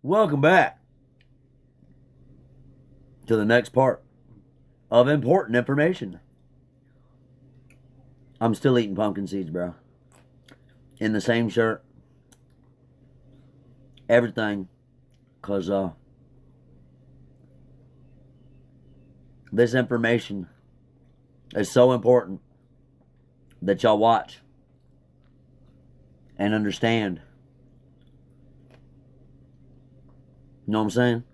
Welcome back to the next part of important information. I'm still eating pumpkin seeds, bro. In the same shirt. Everything. Because this information is so important that y'all watch and understand. You know what I'm saying?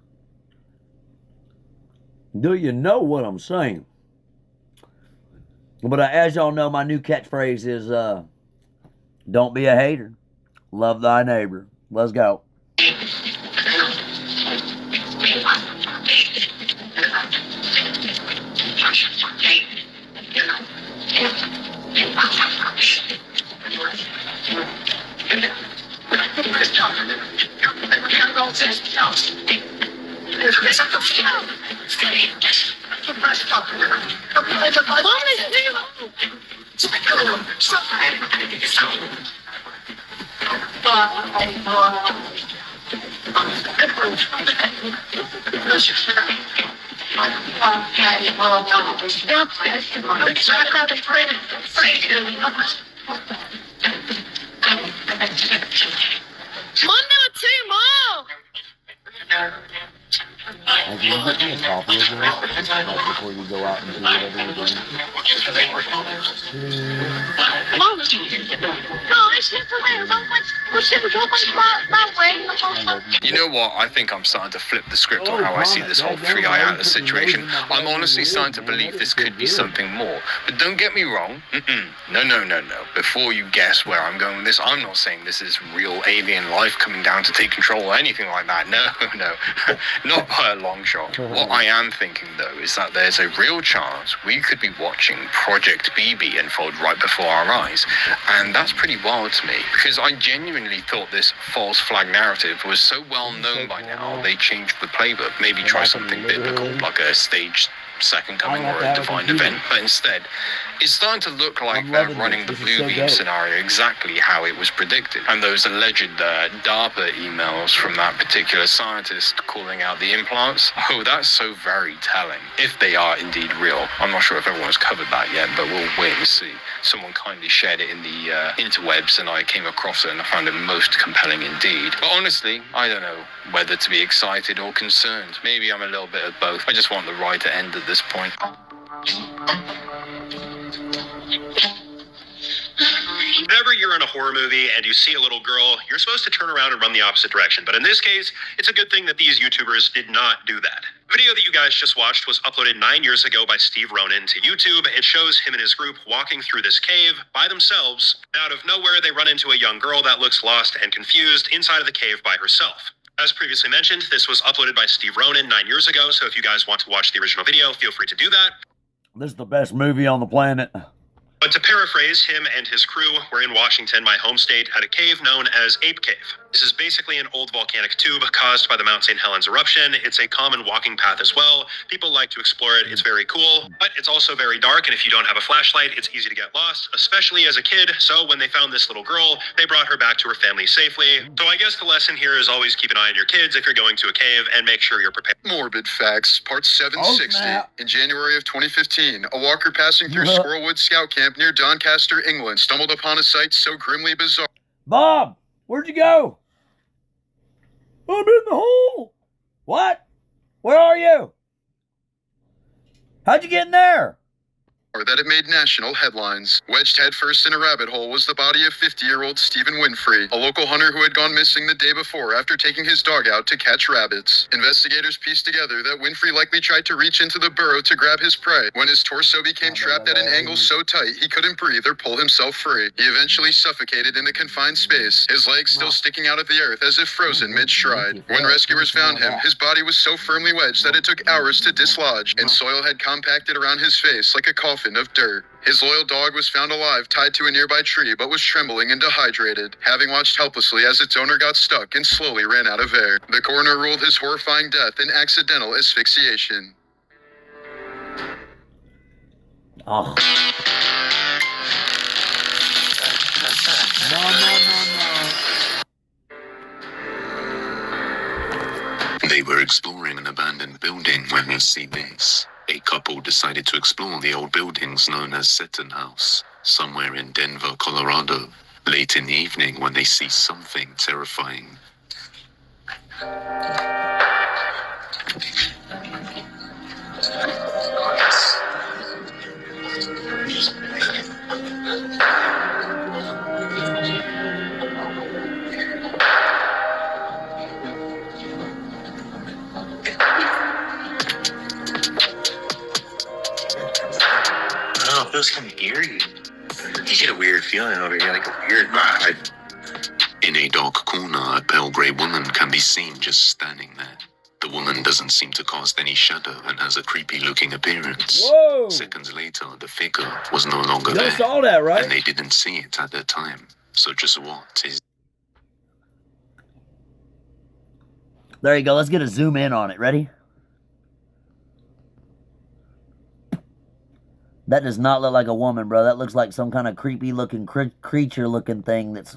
Do you know what I'm saying? But as y'all know, my new catchphrase is don't be a hater. Love thy neighbor. Let's go. Can you get me a coffee over there? Like before you go out and do whatever you're doing? You know what? I think I'm starting to flip the script on how I see this whole Three-Eye Atlas situation. I'm honestly starting to believe this could be something more. But don't get me wrong. No. Before you guess where I'm going with this, I'm not saying this is real alien life coming down to take control or anything like that. No. Not by a long shot. What I am thinking, though, is that there's a real chance we could be watching Project BB unfold right before our eyes. And that's pretty wild to me, because I genuinely thought this false flag narrative was so well known by now, they changed the playbook. Maybe try something biblical, like a staged second coming or a divine event. But instead, it's starting to look like they're running the Blue Beam scenario exactly how it was predicted. And those alleged DARPA emails from that particular scientist calling out the implants, oh, that's so very telling. If they are indeed real. I'm not sure if everyone's covered that yet, but we'll wait and see. Someone kindly shared it in the interwebs, and I came across it and I found it most compelling indeed. But honestly, I don't know whether to be excited or concerned. Maybe I'm a little bit of both. I just want the ride to end at this point. Whenever you're in a horror movie and you see a little girl, you're supposed to turn around and run the opposite direction. But in this case, it's a good thing that these YouTubers did not do that. The video that you guys just watched was uploaded 9 years ago by Steve Ronan to YouTube. It shows him and his group walking through this cave by themselves. Out of nowhere, they run into a young girl that looks lost and confused inside of the cave by herself. As previously mentioned, this was uploaded by Steve Ronan 9 years ago, so if you guys want to watch the original video, feel free to do that. This is the best movie on the planet. But to paraphrase, him and his crew were in Washington, my home state, at a cave known as Ape Cave. This is basically an old volcanic tube caused by the Mount St. Helens eruption. It's a common walking path as well. People like to explore it. It's very cool, but it's also very dark, and if you don't have a flashlight, it's easy to get lost, especially as a kid. So when they found this little girl, they brought her back to her family safely. So I guess the lesson here is always keep an eye on your kids if you're going to a cave, and make sure you're prepared. Morbid Facts, Part 760. In January of 2015, a walker passing through Squirrelwood Scout Camp near Doncaster, England, stumbled upon a sight so grimly bizarre. Bob, where'd you go? I'm in the hole. What? Where are you? How'd you get in there? That it made national headlines. Wedged headfirst in a rabbit hole was the body of 50-year-old Stephen Winfrey, a local hunter who had gone missing the day before after taking his dog out to catch rabbits. Investigators pieced together that Winfrey likely tried to reach into the burrow to grab his prey when his torso became trapped at an angle so tight he couldn't breathe or pull himself free. He eventually suffocated in the confined space, his legs still sticking out of the earth as if frozen mid-stride. When rescuers found him, his body was so firmly wedged that it took hours to dislodge, and soil had compacted around his face like a coffin of dirt. His loyal dog was found alive, tied to a nearby tree, but was trembling and dehydrated, having watched helplessly as its owner got stuck and slowly ran out of air. The coroner ruled his horrifying death an accidental asphyxiation. Oh. No. exploring an abandoned building when they see this. A couple decided to explore the old buildings known as Seton House, somewhere in Denver, Colorado, late in the evening when they see something terrifying. Oh, it feels kind of eerie. You get a weird feeling over here, like a weird vibe. In a dark corner, a pale grey woman can be seen just standing there. The woman doesn't seem to cast any shadow and has a creepy-looking appearance. Whoa! Seconds later, the figure was no longer You there, saw that, right? and they didn't see it at the time. So just what is... There you go. Let's get a zoom in on it. Ready? That does not look like a woman, bro. That looks like some kind of creepy-looking creature-looking thing that's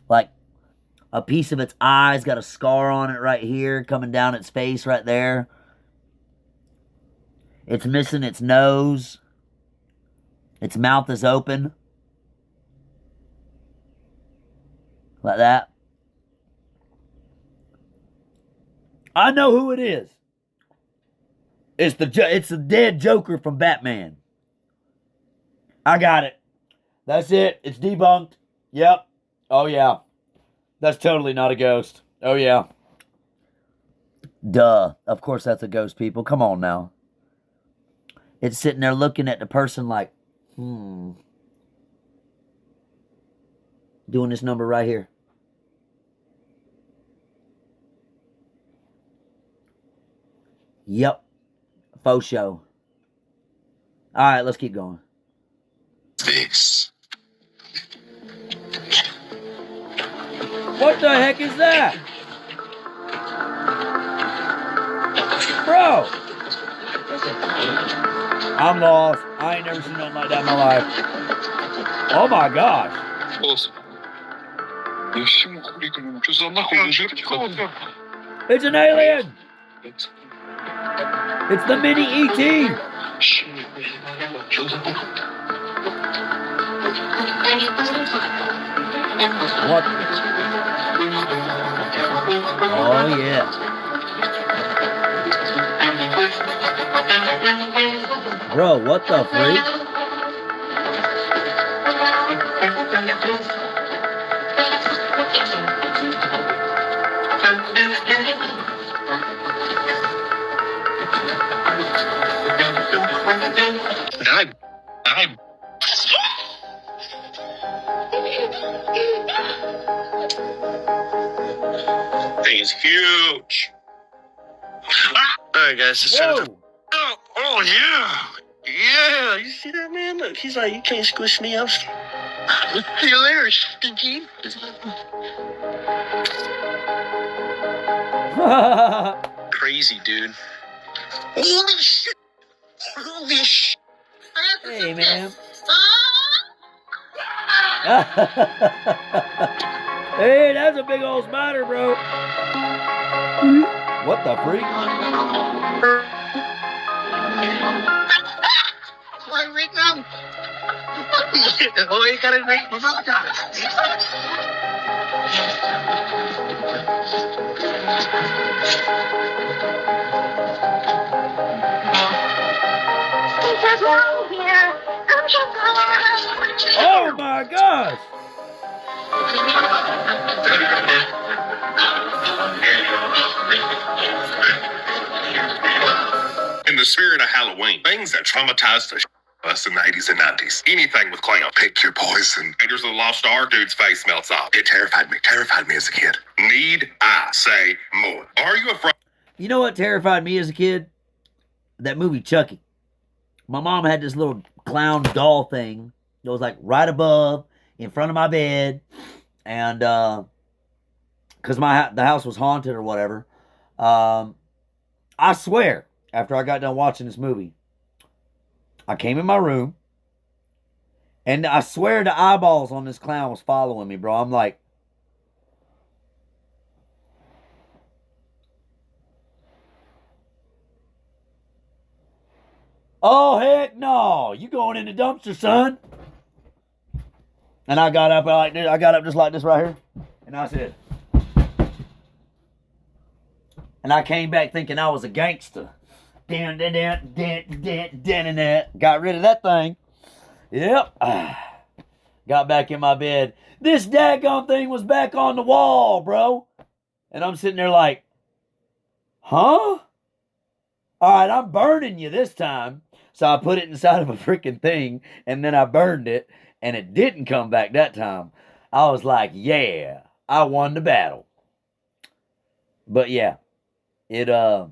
like a piece of its eye's got a scar on it right here, coming down its face right there. It's missing its nose. Its mouth is open. Like that. I know who it is. It's the dead Joker from Batman. I got it. That's it. It's debunked. Yep. Oh, yeah. That's totally not a ghost. Oh, yeah. Duh. Of course that's a ghost, people. Come on now. It's sitting there looking at the person like, doing this number right here. Yep. Faux show. All right, let's keep going. this? What the heck is that? Bro! I'm lost. I ain't never seen nothing like that in my life. Oh my gosh. It's an alien! It's the mini E.T. What? Oh yeah. Bro, what the freak? Thing is huge. All right, guys. Just Whoa! oh yeah, yeah. You see that, man? Look, he's like, you can't squish me up. See you later, stinky. Crazy, dude. Holy shit! Holy shit! Hey, man. Hey, that's a big old spider, bro. What the freak? Right now. Oh, you gotta make Oh my gosh! In the spirit of Halloween, things that traumatized the us in the 80s and 90s. Anything with clown. Pick your poison. Raiders of the Lost Ark, dude's face melts off. It terrified me as a kid. Need I say more? Are you afraid? You know what terrified me as a kid? That movie Chucky. My mom had this little clown doll thing that was like right above, in front of my bed, and because the house was haunted or whatever. I swear, after I got done watching this movie, I came in my room, and I swear the eyeballs on this clown was following me, bro. I'm like, Oh, heck no. You going in the dumpster, son. And I got up like this. I got up just like this right here. And I said, and I came back thinking I was a gangster. Got rid of that thing. Yep. Got back in my bed. This daggone thing was back on the wall, bro. And I'm sitting there like, huh? Alright, I'm burning you this time. So I put it inside of a freaking thing, and then I burned it, and it didn't come back that time. I was like, yeah, I won the battle. But yeah, it, I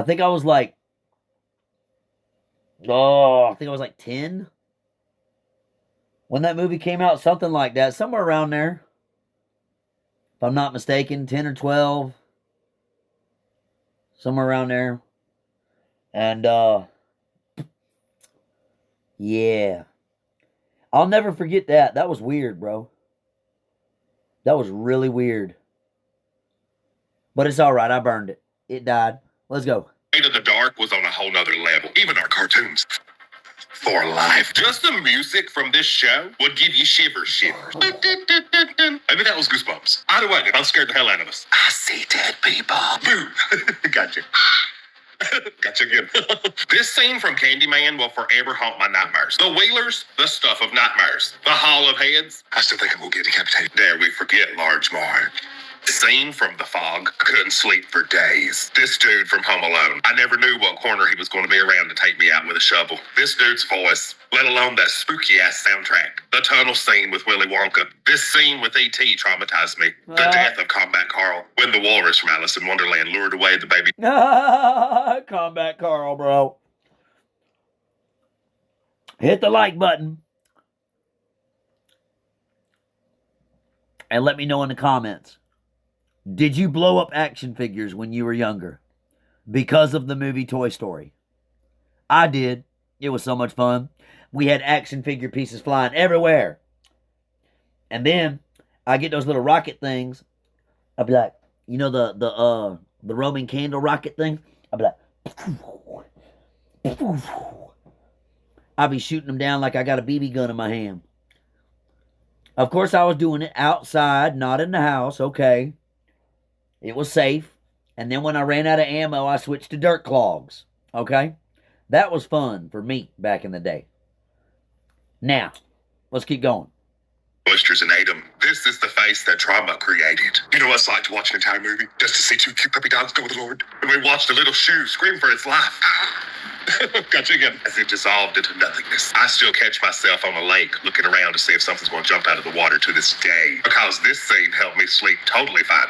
think I was like, I think I was like 10 when that movie came out, something like that, somewhere around there. If I'm not mistaken, 10 or 12. Somewhere around there. And, yeah. I'll never forget that. That was weird, bro. That was really weird. But it's alright, I burned it. It died. Let's go. Light of the Dark was on a whole nother level. Even our cartoons. For life. Just the music from this show would give you shivers. Maybe that was Goosebumps. Either way, it scared the hell out of us. I see dead people. Boo. Gotcha. Gotcha again. This scene from Candyman will forever haunt my nightmares. The Wheelers, the stuff of nightmares. The Hall of Heads. I still think I will get decapitated. Dare we forget Large Mark. Scene from The Fog. I couldn't sleep for days. This dude from Home Alone. I never knew what corner he was going to be around to take me out with a shovel. This dude's voice, let alone that spooky ass soundtrack. The tunnel scene with Willy Wonka. This scene with E.T. traumatized me. The death of Combat Carl. When the walrus from Alice in Wonderland lured away the baby. Combat Carl, bro. Hit the like button. And let me know in the comments. Did you blow up action figures when you were younger because of the movie Toy Story? I did. It was so much fun. We had action figure pieces flying everywhere. And then I get those little rocket things. I'd be like, you know the Roman candle rocket thing? I'd be like, I'd be shooting them down like I got a BB gun in my hand. Of course, I was doing it outside, not in the house. Okay. It was safe. And then when I ran out of ammo, I switched to dirt clogs. Okay? That was fun for me back in the day. Now, let's keep going. Oysters and ate them. This is the face that trauma created. You know what it's like to watch an entire movie just to see two cute puppy dogs go with the Lord? And we watched a little shoe scream for its life. Gotcha again. As it dissolved into nothingness. I still catch myself on a lake looking around to see if something's going to jump out of the water to this day. Because this scene helped me sleep totally fine.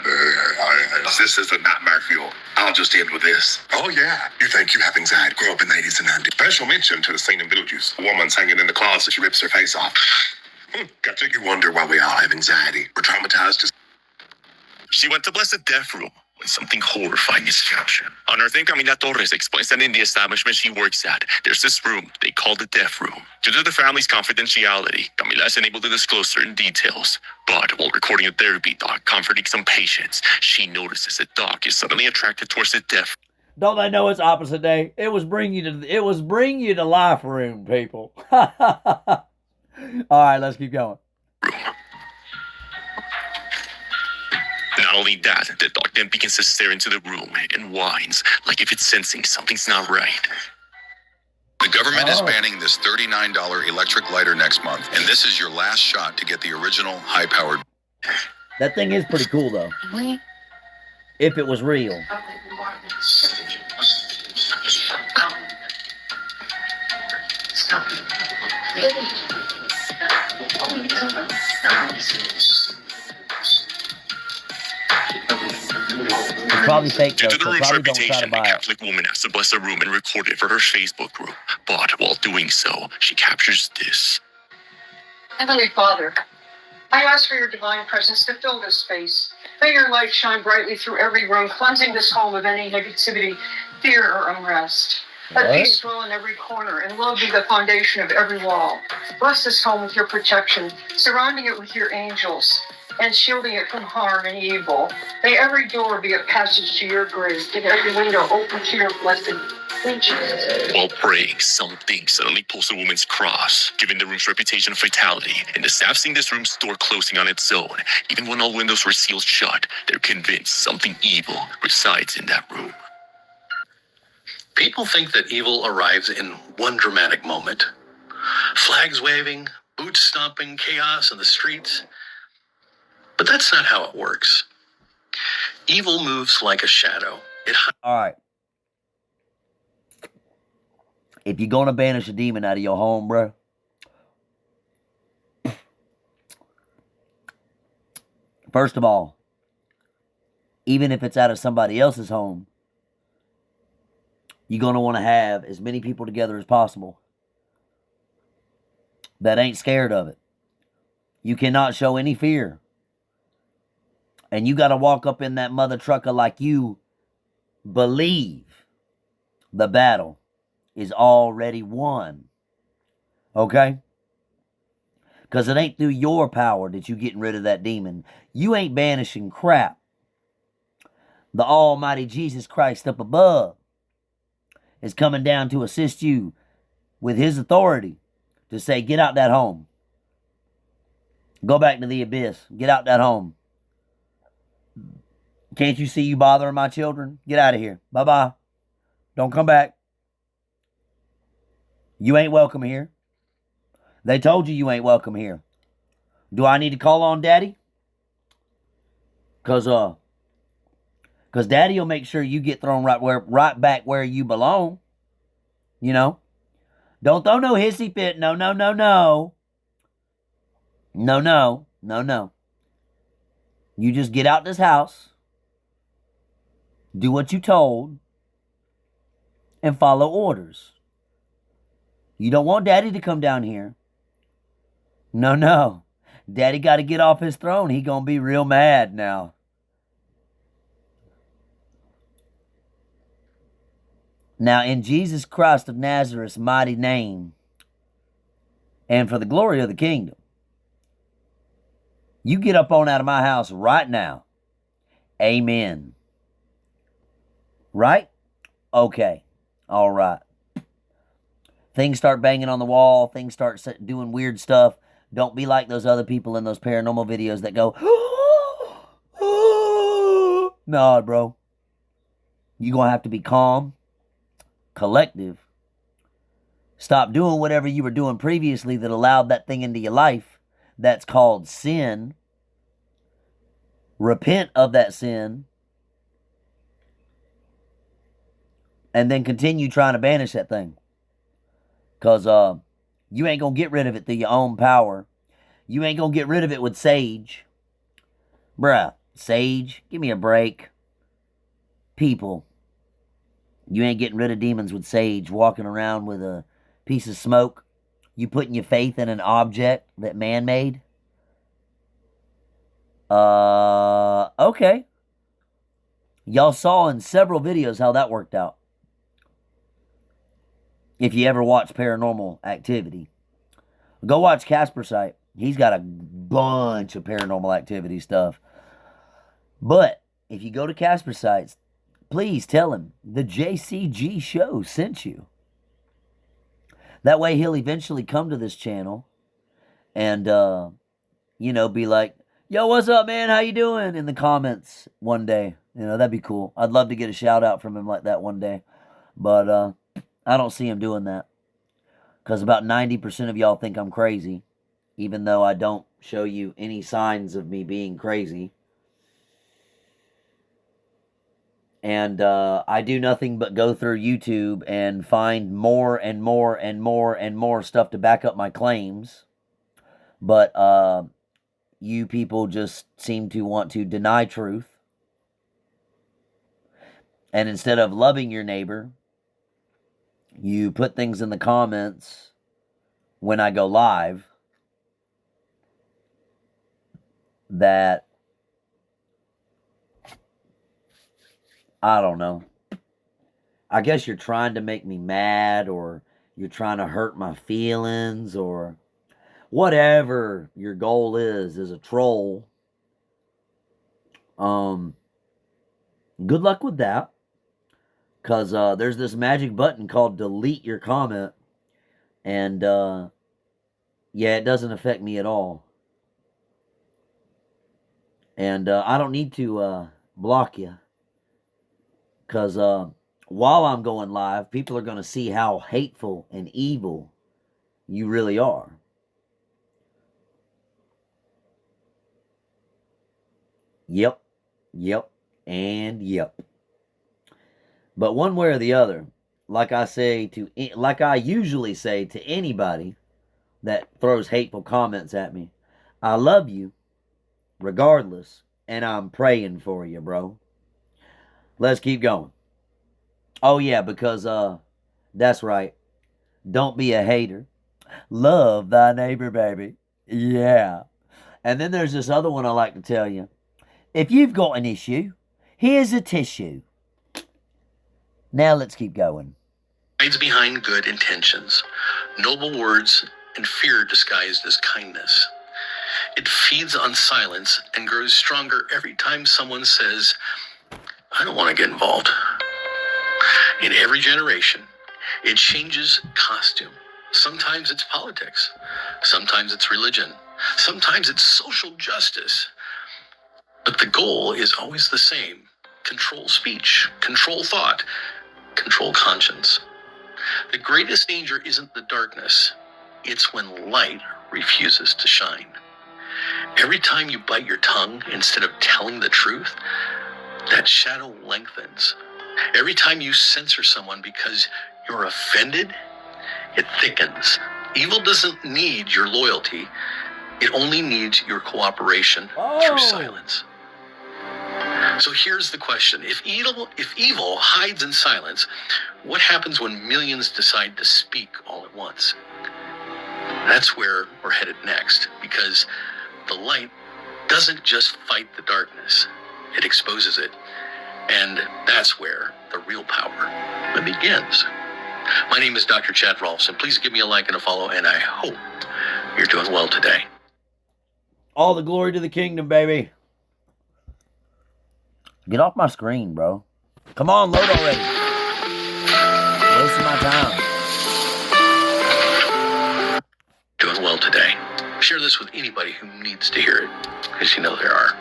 This is a nightmare fuel. I'll just end with this. Oh yeah. You think you have anxiety? Grow up in the 80s and 90s. Special mention to the scene in Beetlejuice. A woman's hanging in the closet. She rips her face off. Gotcha. You wonder why we all have anxiety. We're traumatized. She went to Blessed Death Room when something horrifying is captured. Unearthing Camila Torres explains that in the establishment she works at, there's this room they call the Death Room. Due to the family's confidentiality, Camila is unable to disclose certain details. But while recording a therapy dog comforting some patients, she notices a dog is suddenly attracted towards the death. Don't they know it's opposite day? It was bring you to life room, people. All right, let's keep going. Not only that, the dog then begins to stare into the room and whines, like if it's sensing something's not right. The government is banning this $39 electric lighter next month, and this is your last shot to get the original high-powered. That thing is pretty cool, though. If it was real. It's probably fake, though, Due to the so room's probably don't try to reputation, the buy it. Catholic woman has to bless the room and record it for her Facebook group. But while doing so, she captures this. Heavenly Father, I ask for your divine presence to fill this space. May your light shine brightly through every room, cleansing this home of any negativity, fear, or unrest. Let peace dwell in every corner, and love be the foundation of every wall. Bless this home with your protection, surrounding it with your angels. and shielding it from harm and evil. May every door be a passage to your grace, and every window open to your blessing. In Jesus' name. While praying, something suddenly pulls a woman's cross, giving the room's reputation of fatality. And the staff seeing this room's door closing on its own, even when all windows were sealed shut, they're convinced something evil resides in that room. People think that evil arrives in one dramatic moment. Flags waving, boots stomping, chaos in the streets. But that's not how it works. Evil moves like a shadow. All right. If you're going to banish a demon out of your home, bro, first of all, even if it's out of somebody else's home, you're going to want to have as many people together as possible that ain't scared of it. You cannot show any fear. And you got to walk up in that mother trucker like you believe the battle is already won. Okay? Because it ain't through your power that you getting rid of that demon. You ain't banishing crap. The almighty Jesus Christ up above is coming down to assist you with his authority to say, get out that home. Go back to the abyss. Get out that home. Can't you see you bothering my children? Get out of here. Bye-bye. Don't come back. You ain't welcome here. They told you you ain't welcome here. Do I need to call on Daddy? Because Daddy will make sure you get thrown right back where you belong. You know? Don't throw no hissy fit. No, no, no, no. No, no. No, no. You just get out this house. Do what you told. And follow orders. You don't want Daddy to come down here. No, no. Daddy got to get off his throne. He gonna be real mad now. Now, in Jesus Christ of Nazareth's mighty name, and for the glory of the kingdom, you get up on out of my house right now. Amen. Right? Okay. All right. Things start banging on the wall. Things start doing weird stuff. Don't be like those other people in those paranormal videos that go, nah, bro. You're going to have to be calm, collective. Stop doing whatever you were doing previously that allowed that thing into your life. That's called sin. Repent of that sin. And then continue trying to banish that thing. Because you ain't going to get rid of it through your own power. You ain't going to get rid of it with sage. Bruh, sage, give me a break. People, you ain't getting rid of demons with sage, walking around with a piece of smoke. You putting your faith in an object that man made? Okay. Y'all saw in several videos how that worked out. If you ever watch Paranormal Activity, go watch Casper Site. He's got a bunch of Paranormal Activity stuff. But if you go to Casper Sites, please tell him the JCG show sent you. That way he'll eventually come to this channel and, be like, yo, what's up, man? How you doing? In the comments one day. That'd be cool. I'd love to get a shout out from him like that one day. But, I don't see him doing that. Because about 90% of y'all think I'm crazy. Even though I don't show you any signs of me being crazy. And I do nothing but go through YouTube and find more and more and more and more stuff to back up my claims. But you people just seem to want to deny truth. And instead of loving your neighbor, you put things in the comments when I go live that, I don't know. I guess you're trying to make me mad, or you're trying to hurt my feelings, or whatever your goal is a troll. Good luck with that. Because there's this magic button called delete your comment. And, yeah, it doesn't affect me at all. And I don't need to block you. Because while I'm going live, people are going to see how hateful and evil you really are. Yep, and yep. But one way or the other, like I usually say to anybody that throws hateful comments at me, I love you regardless, and I'm praying for you, bro. Let's keep going. Oh yeah, because that's right. Don't be a hater. Love thy neighbor, baby. Yeah. And then there's this other one I like to tell you. If you've got an issue, here's a tissue. Now let's keep going. Hides behind good intentions, noble words, and fear disguised as kindness. It feeds on silence and grows stronger every time someone says, I don't want to get involved. In every generation, it changes costume. Sometimes it's politics. Sometimes it's religion. Sometimes it's social justice. But the goal is always the same. Control speech, control thought, control conscience. The greatest danger isn't the darkness. It's when light refuses to shine. Every time you bite your tongue instead of telling the truth, that shadow lengthens. Every time you censor someone because you're offended, it thickens. Evil doesn't need your loyalty. It only needs your cooperation through silence. So here's the question. If evil hides in silence, what happens when millions decide to speak all at once? That's where we're headed next, because the light doesn't just fight the darkness, it exposes it. And that's where the real power begins. My name is Dr. Chad Rolfson. Please give me a like and a follow, and I hope you're doing well today. All the glory to the kingdom, baby. Get off my screen, bro. Come on, load already. Wasting my time. Doing well today. Share this with anybody who needs to hear it, because you know there are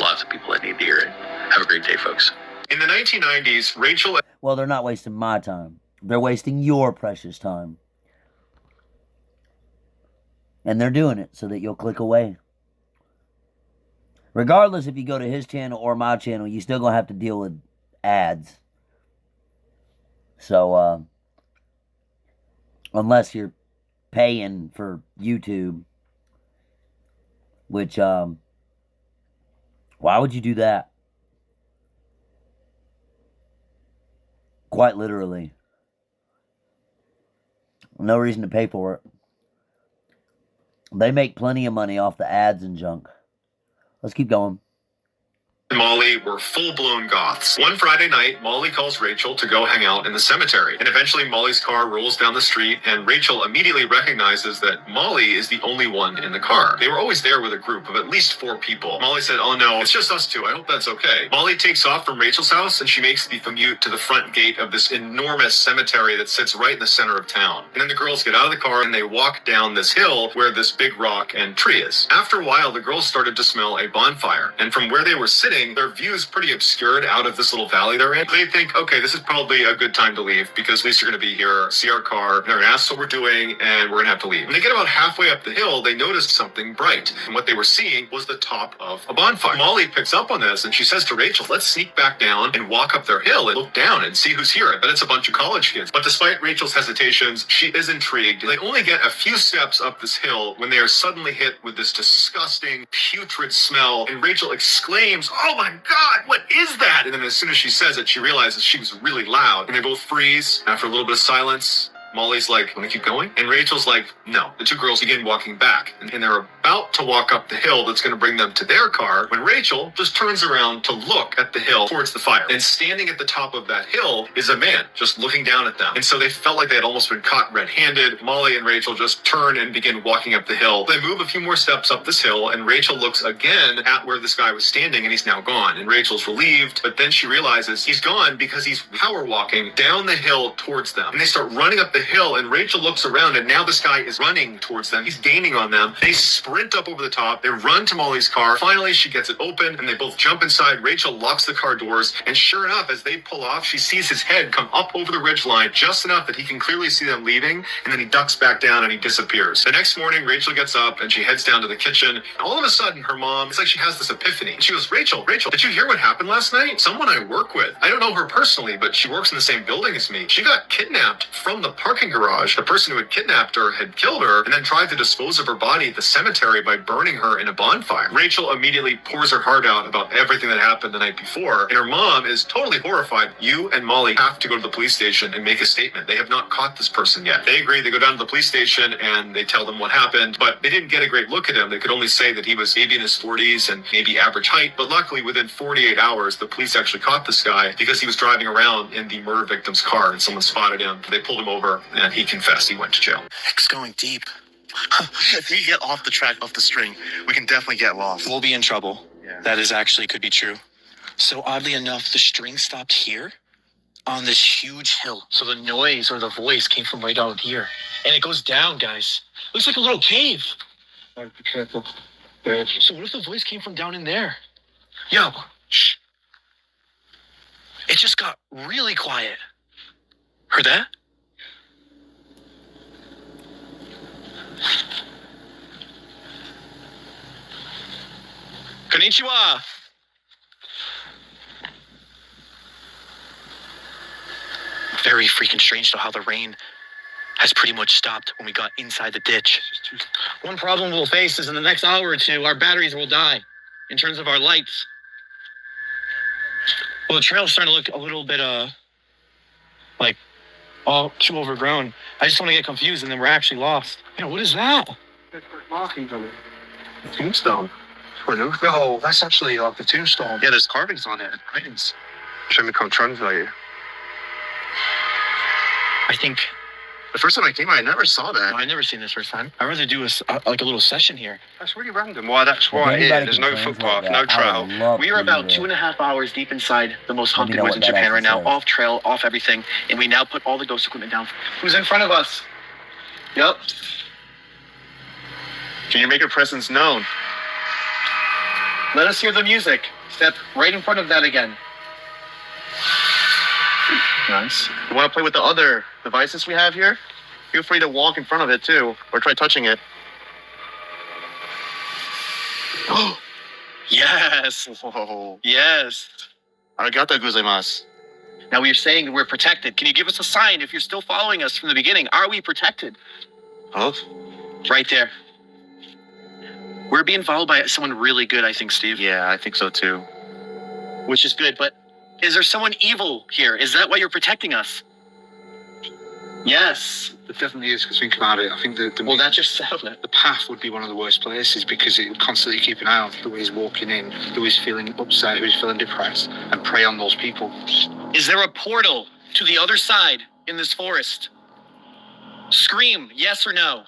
lots of people that need to hear it. Have a great day, folks. In the 1990s, Rachel... Well, they're not wasting my time. They're wasting your precious time. And they're doing it so that you'll click away. Regardless if you go to his channel or my channel, you still gonna have to deal with ads. So, unless you're paying for YouTube, which, why would you do that? Quite literally. No reason to pay for it. They make plenty of money off the ads and junk. Let's keep going. Molly were full-blown goths. One Friday night, Molly calls Rachel to go hang out in the cemetery. And eventually Molly's car rolls down the street, and Rachel immediately recognizes that Molly is the only one in the car. They were always there with a group of at least 4 people. Molly said, oh no, it's just us 2. I hope that's okay. Molly takes off from Rachel's house, and she makes the commute to the front gate of this enormous cemetery that sits right in the center of town. And then the girls get out of the car, and they walk down this hill where this big rock and tree is. After a while, the girls started to smell a bonfire. And from where they were sitting, their view is pretty obscured out of this little valley they're in. They think, okay, this is probably a good time to leave because at least you're going to be here, see our car, they're going to ask what we're doing, and we're going to have to leave. When they get about halfway up the hill, they noticed something bright. And what they were seeing was the top of a bonfire. Molly picks up on this and she says to Rachel, let's sneak back down and walk up their hill and look down and see who's here. I bet it's a bunch of college kids. But despite Rachel's hesitations, she is intrigued. They only get a few steps up this hill when they are suddenly hit with this disgusting, putrid smell. And Rachel exclaims, oh my God, what is that? And then as soon as she says it, she realizes she was really loud. And they both freeze. After a little bit of silence, Molly's like, want to keep going? And Rachel's like, no. The two girls begin walking back, and they're about to walk up the hill that's going to bring them to their car when Rachel just turns around to look at the hill towards the fire. And standing at the top of that hill is a man just looking down at them. And so they felt like they had almost been caught red-handed. Molly and Rachel just turn and begin walking up the hill. They move a few more steps up this hill, and Rachel looks again at where this guy was standing, and he's now gone. And Rachel's relieved, but then she realizes he's gone because he's power walking down the hill towards them. And they start running up the hill, and Rachel looks around, and now this guy is running towards them. He's gaining on them. They sprint up over the top. They run to Molly's car. Finally, she gets it open, and they both jump inside. Rachel locks the car doors, and sure enough, as they pull off, she sees his head come up over the ridgeline just enough that he can clearly see them leaving, and then he ducks back down and he disappears. The next morning, Rachel gets up and she heads down to the kitchen. All of a sudden, her mom, it's like she has this epiphany. She goes, Rachel, did you hear what happened last night? Someone I work with. I don't know her personally, but she works in the same building as me. She got kidnapped from the parking garage. The person who had kidnapped her had killed her and then tried to dispose of her body at the cemetery by burning her in a bonfire. Rachel immediately pours her heart out about everything that happened the night before, and her mom is totally horrified. You and Molly have to go to the police station and make a statement. They have not caught this person yet. They agree. They go down to the police station and they tell them what happened, but they didn't get a great look at him. They could only say that he was maybe in his 40s and maybe average height, but luckily within 48 hours, the police actually caught this guy because he was driving around in the murder victim's car and someone spotted him. They pulled him over and he confessed. He went to jail. It's going deep. If we get off the track, off the string, we can definitely get lost. We'll be in trouble. Yeah. That is actually could be true. So oddly enough, the string stopped here on this huge hill. So the noise or the voice came from right out here. And it goes down, guys. Looks like a little cave. Be careful. So what if the voice came from down in there? Yo, shh. It just got really quiet. Heard that? Konnichiwa. Very freaking strange though how the rain has pretty much stopped when we got inside the ditch. One problem we'll face is in the next hour or two, our batteries will die in terms of our lights. Well, the trail's starting to look a little bit, like all too overgrown. I just want to get confused and then we're actually lost. Yeah, what is that? Markings on it. Tombstone. No, that's actually like the tombstone. Yeah, there's carvings on it. Writings. Should we come translate you? I think The first time I came, I never saw that. I've never seen this first time. I'd rather do like a little session here. That's really random. Why that's right here. There's no footpath, no trail. We are about 2.5 hours deep inside the most haunted woods in Japan right now. Off trail, off everything. And we now put all the ghost equipment down. Who's in front of us? Yep. Can you make your presence known? Let us hear the music. Step right in front of that again. Nice. You want to play with the other devices we have here? Feel free to walk in front of it too, or try touching it. Oh, yes. Whoa. Yes. Arigatou gozaimasu. Now we're saying we're protected. Can you give us a sign if you're still following us from the beginning? Are we protected? Oh? Right there. We're being followed by someone really good, I think, Steve. Yeah, I think so too. Which is good, but is there someone evil here? Is that why you're protecting us? Yes. It definitely is, because think about it. I think well, that just settled it. The path would be one of the worst places because it would constantly keep an eye on who is walking in, who is feeling upset, who is feeling depressed, and prey on those people. Is there a portal to the other side in this forest? Scream, yes or no.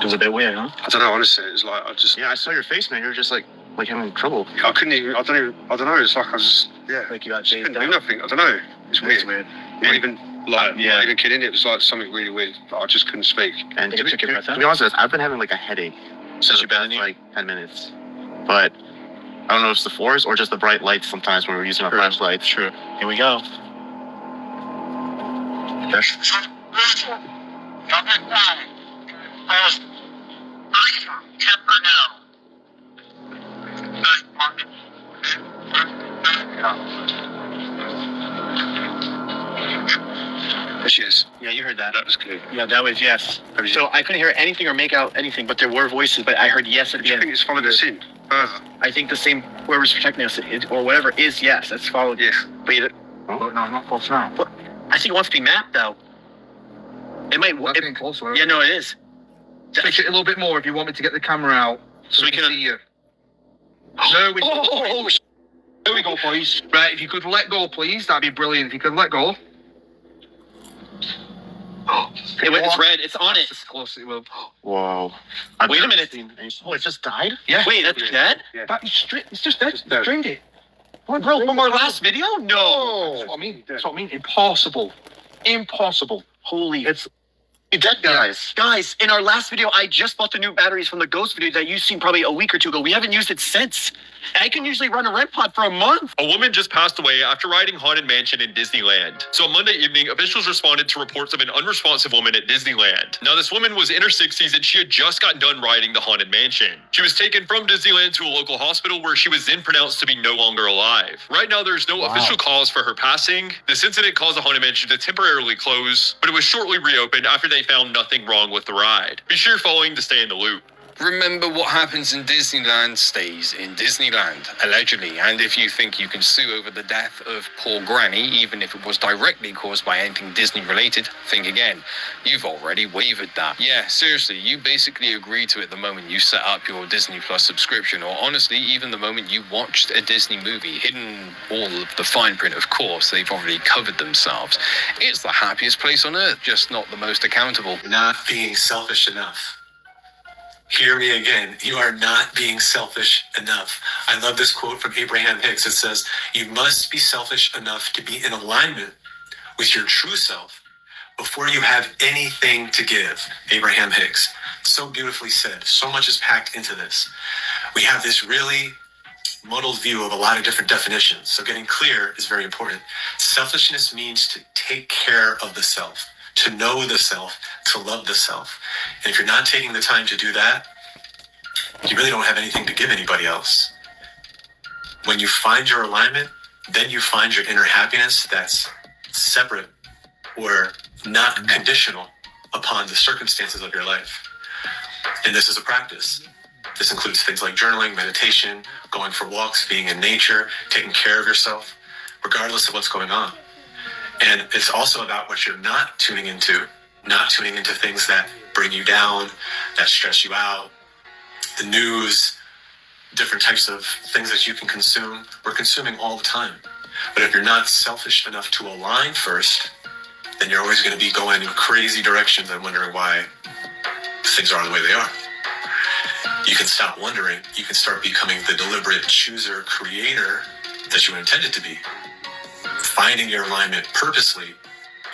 It was a bit weird, huh? I don't know, honestly. It was like, Yeah, I saw your face, man. You were just like having trouble. I couldn't even, I don't know. It's like I was, yeah. Like you got Just couldn't chased do out. nothing. I don't know. It's weird. weird. Not even, like, Yeah. not even kidding. It was like something really weird. I just couldn't speak. And Think to it took your breath out? be honest with you, I've been having like a headache Since you've been in for here? like 10 minutes. But I don't know if it's the forest or just the bright lights sometimes when we're using our flashlights. True. Here we go. Yes. Yeah, you heard that. That was good. Yeah, that was yes. So I couldn't hear anything or make out anything, but there were voices, but I heard yes at the I end. think it's followed us in further. I think the same, whoever's protecting us, or whatever, is yes. That's followed. Yes. But Oh, no, not close now. But I think it wants to be mapped, though. It might. That's getting closer. Yeah, no, it is. Switch it a little bit more if you want me to get the camera out. So we can see you. No, Oh, there we go, boys. Right, if you could let go, please, that'd be brilliant. If you could let go. it's red. It's on it. It's close. It will. Whoa. Wait a minute. Oh, it just died? Yeah. Wait, that's dead? Yeah. That is straight. It's just dead. Drained it. Bro, from our last video? No. That's what I mean. That's what I mean. Impossible. Impossible. Holy. It's dead, guys. Guys, in our last video, I just bought the new batteries from the Ghost video that you seen probably a week or two ago. We haven't used it since. I can usually run a REM pod for a month. A woman just passed away after riding Haunted Mansion in Disneyland. So on Monday evening, officials responded to reports of an unresponsive woman at Disneyland. Now, this woman was in her 60s and she had just gotten done riding the Haunted Mansion. She was taken from Disneyland to a local hospital where she was then pronounced to be no longer alive. Right now, there's no official cause for her passing. This incident caused the Haunted Mansion to temporarily close, but it was shortly reopened after they found nothing wrong with the ride. Be sure following to stay in the loop. Remember, what happens in Disneyland stays in Disneyland, allegedly. And if you think you can sue over the death of poor Granny, even if it was directly caused by anything Disney-related, think again. You've already waived that. Yeah, seriously, you basically agreed to it the moment you set up your Disney Plus subscription, or honestly, even the moment you watched a Disney movie. Hidden all of the fine print, of course, they've already covered themselves. It's the happiest place on earth, just not the most accountable. Not being selfish enough. Hear me again. You are not being selfish enough. I love this quote from Abraham Hicks. It says, "You must be selfish enough to be in alignment with your true self before you have anything to give." Abraham Hicks. So beautifully said. So much is packed into this. We have this really muddled view of a lot of different definitions. So getting clear is very important. Selfishness means to take care of the self, to know the self, to love the self. And if you're not taking the time to do that, you really don't have anything to give anybody else. When you find your alignment, then you find your inner happiness that's separate or not conditional upon the circumstances of your life. And this is a practice. This includes things like journaling, meditation, going for walks, being in nature, taking care of yourself, regardless of what's going on. And it's also about what you're not tuning into things that bring you down, that stress you out, the news, different types of things that you can consume. We're consuming all the time. But if you're not selfish enough to align first, then you're always going to be going in crazy directions and wondering why things are the way they are. You can stop wondering. You can start becoming the deliberate chooser, creator that you were intended to be. Finding your alignment purposely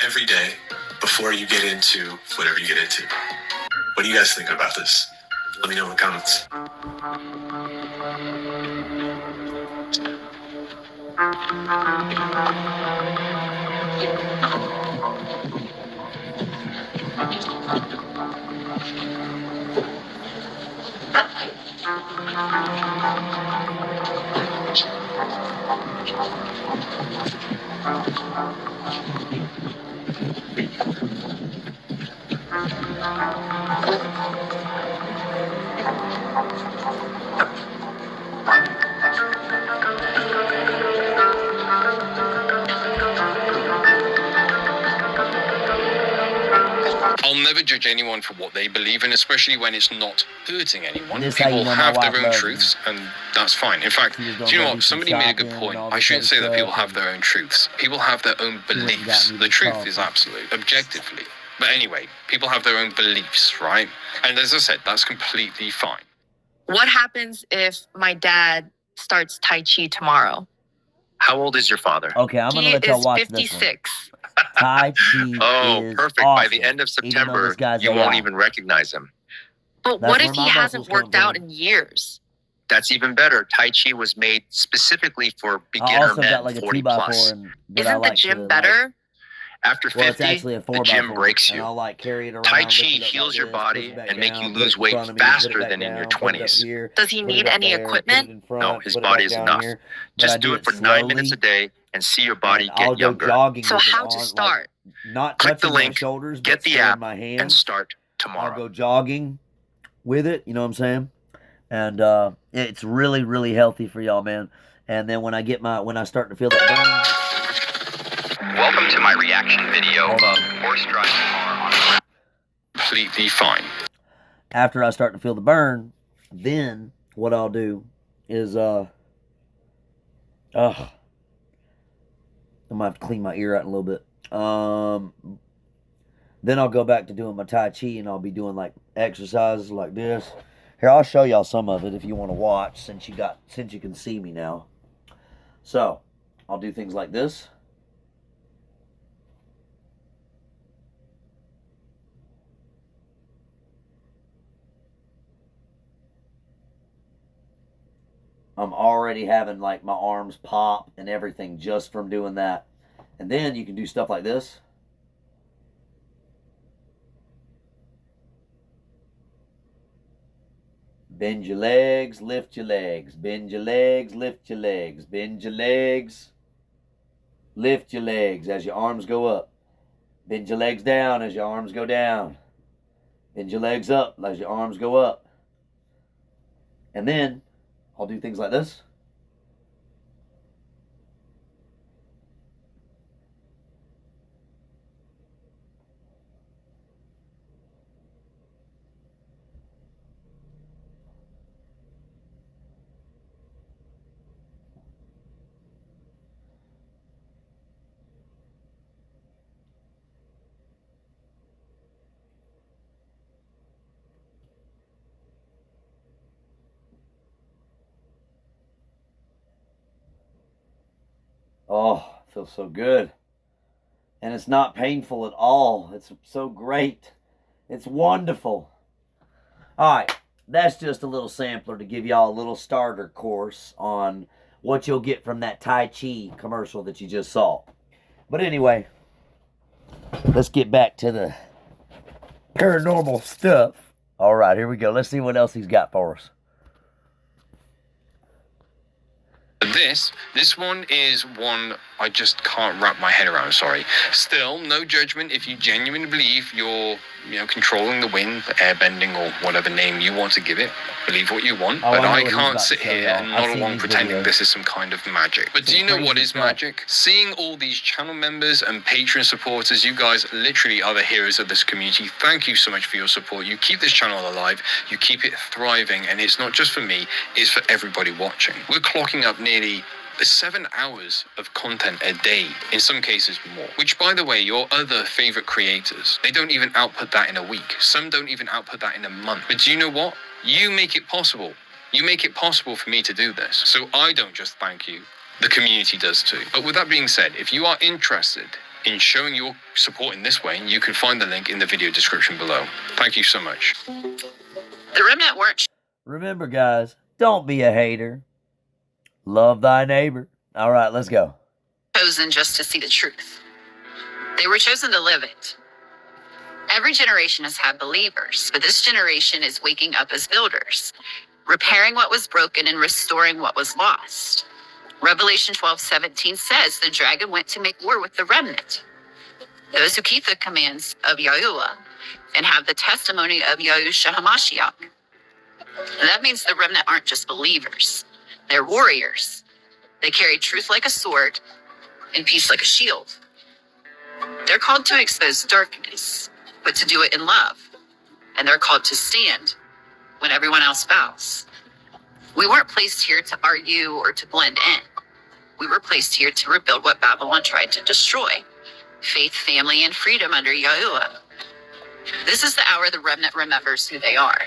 every day before you get into whatever you get into. What do you guys think about this? Let me know in the comments. I'll never judge anyone for what they believe in, especially when it's not hurting anyone. This how you People know my have wife their own loves truths, and that's fine. In fact, do you know what? Somebody made a good point. I shouldn't say that people have their own truths. People have their own beliefs. The truth is absolute, objectively. But anyway, people have their own beliefs, right? And as I said, that's completely fine. What happens if my dad starts Tai Chi tomorrow? How old is your father? Okay, I'm gonna let y'all watch this one. 56. Tai Chi Oh, is perfect. awesome. By the end of Even though September, this guy's you won't AI. even recognize him. But That's what where if my he hasn't muscles come worked out from. in years? That's even better. Tai Chi was made specifically for I beginner also men, got like a 40 2x4 plus. and that I Isn't the like gym to, better? Like, After well, it's 50, actually a 4x4, the gym breaks and you. I'll like carry it around. Tai lift Chi it up heals like your this, body push it back and make down, you put it lose in weight front of me, put it faster back than in your down, put it up 20s. here, Does he put it need up any there, put it equipment? in front, No, his put it body back is down enough. here, but I Just do it for 9 minutes a slowly, day and see your body and I'll get go younger. jogging So with it how on, to like, start? not Click the touching my link, shoulders, get but the still in app, my and hands. start I'll tomorrow. go jogging with it, you know what I'm saying? And it's really, really healthy for y'all, man. And then when I start to feel that burn. Welcome to my reaction video Hold on. of horse driving car on a Completely fine. After I start to feel the burn, then what I'll do is I'm gonna have to clean my ear out a little bit. Then I'll go back to doing my Tai Chi, and I'll be doing like exercises like this. Here, I'll show y'all some of it if you want to watch, since you can see me now. So I'll do things like this. I'm already having like my arms pop and everything just from doing that. And then you can do stuff like this. Bend your legs, lift your legs. Bend your legs, lift your legs. Bend your legs, lift your legs as your arms go up. Bend your legs down as your arms go down. Bend your legs up as your arms go up. And then I'll do things like this. Oh, it feels so good. And it's not painful at all. It's so great. It's wonderful. All right, that's just a little sampler to give y'all a little starter course on what you'll get from that Tai Chi commercial that you just saw. But anyway, let's get back to the paranormal stuff. All right, here we go. Let's see what else he's got for us. This one is one I just can't wrap my head around, sorry. Still, no judgment if you genuinely believe you're, controlling the wind, the air bending, or whatever name you want to give it. Believe what you want, but I can't sit here and nod along pretending this is some kind of magic. But do you know what is magic? Seeing all these channel members and Patreon supporters, you guys literally are the heroes of this community. Thank you so much for your support. You keep this channel alive, you keep it thriving, and it's not just for me, it's for everybody watching. We're clocking up nearly 7 hours of content a day, in some cases more. Which, by the way, your other favorite creators, they don't even output that in a week. Some don't even output that in a month. But do you know what? You make it possible. You make it possible for me to do this. So I don't just thank you, the community does too. But with that being said, if you are interested in showing your support in this way, you can find the link in the video description below. Thank you so much. The Remnant weren't Remember, guys, don't be a hater. Love thy neighbor. All right, let's go. chosen just to see the truth. They were chosen to live it. Every generation has had believers, but this generation is waking up as builders, repairing what was broken and restoring what was lost. Revelation 12:17 says the dragon went to make war with the remnant, those who keep the commands of Yahuwah and have the testimony of Yahushua HaMashiach. That means the remnant aren't just believers. They're warriors. They carry truth like a sword and peace like a shield. They're called to expose darkness, but to do it in love. And they're called to stand when everyone else bows. We weren't placed here to argue or to blend in. We were placed here to rebuild what Babylon tried to destroy: faith, family, and freedom under Yahuwah. This is the hour the remnant remembers who they are.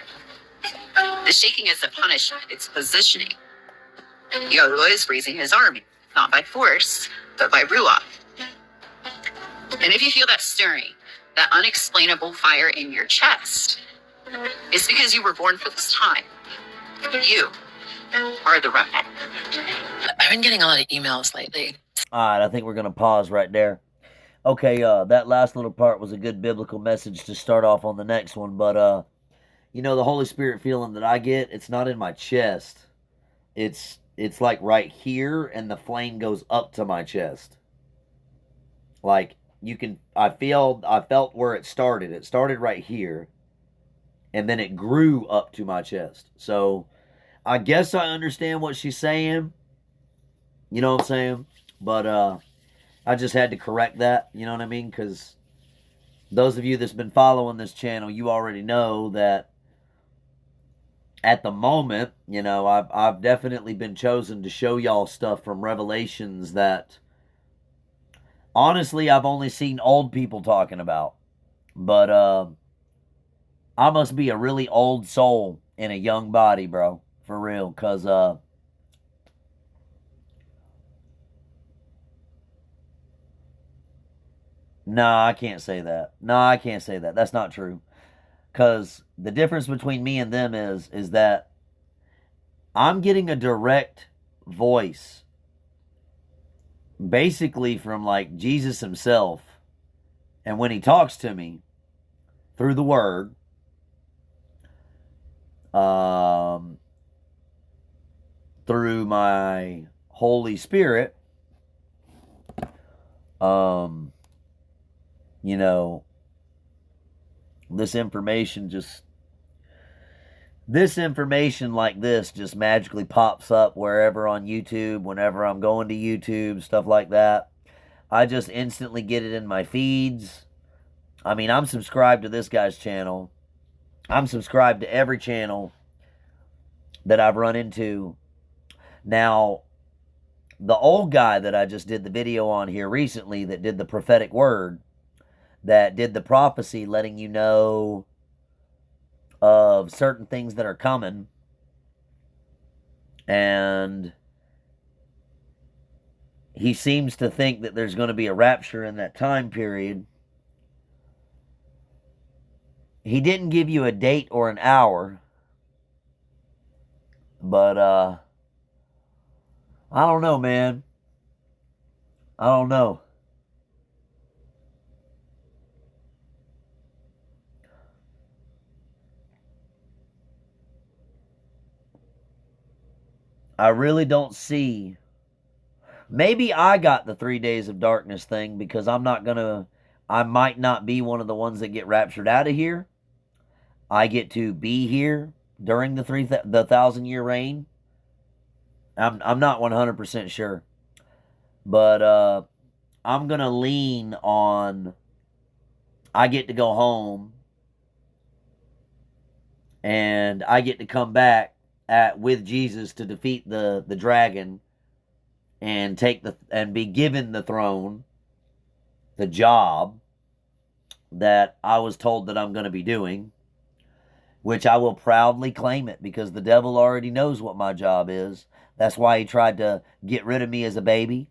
The shaking isn't punishment, it's positioning. Yahuwah is raising his army, not by force, but by Ruach. And if you feel that stirring, that unexplainable fire in your chest, it's because you were born for this time. You are the remnant. I've been getting a lot of emails lately. All right, I think we're going to pause right there. Okay, that last little part was a good biblical message to start off on the next one, but, the Holy Spirit feeling that I get, it's not in my chest. It's like right here, and the flame goes up to my chest. Like, I felt where it started. It started right here, and then it grew up to my chest. So I guess I understand what she's saying. You know what I'm saying? But I just had to correct that. You know what I mean? Because those of you that's been following this channel, you already know that at the moment, you know, I've definitely been chosen to show y'all stuff from Revelations that honestly I've only seen old people talking about. But I must be a really old soul in a young body, bro. For real. Because no, I can't say that. No, I can't say that. That's not true. Because the difference between me and them is that I'm getting a direct voice basically from like Jesus himself. And when he talks to me through the word, through my Holy Spirit, you know, this information like this just magically pops up wherever on YouTube, whenever I'm going to YouTube, stuff like that. I just instantly get it in my feeds. I mean, I'm subscribed to this guy's channel. I'm subscribed to every channel that I've run into. Now, the old guy that I just did the video on here recently that did the prophetic word, that did the prophecy letting you know of certain things that are coming, and he seems to think that there's going to be a rapture in that time period. He didn't give you a date or an hour, but I don't know, man. I don't know. I really don't see. Maybe I got the 3 days of darkness thing because I might not be one of the ones that get raptured out of here. I get to be here during the 1,000-year reign. I'm not 100% sure. But I'm going to lean on I get to go home and I get to come back with Jesus to defeat the dragon and be given the throne, the job that I was told that I'm going to be doing, which I will proudly claim it because the devil already knows what my job is. That's why he tried to get rid of me as a baby.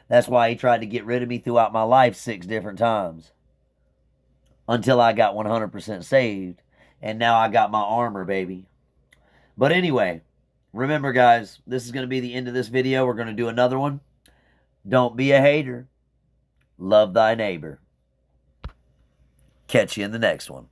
That's why he tried to get rid of me throughout my life 6 different times until I got 100% saved. And now I got my armor, baby. But anyway, remember, guys, this is going to be the end of this video. We're going to do another one. Don't be a hater. Love thy neighbor. Catch you in the next one.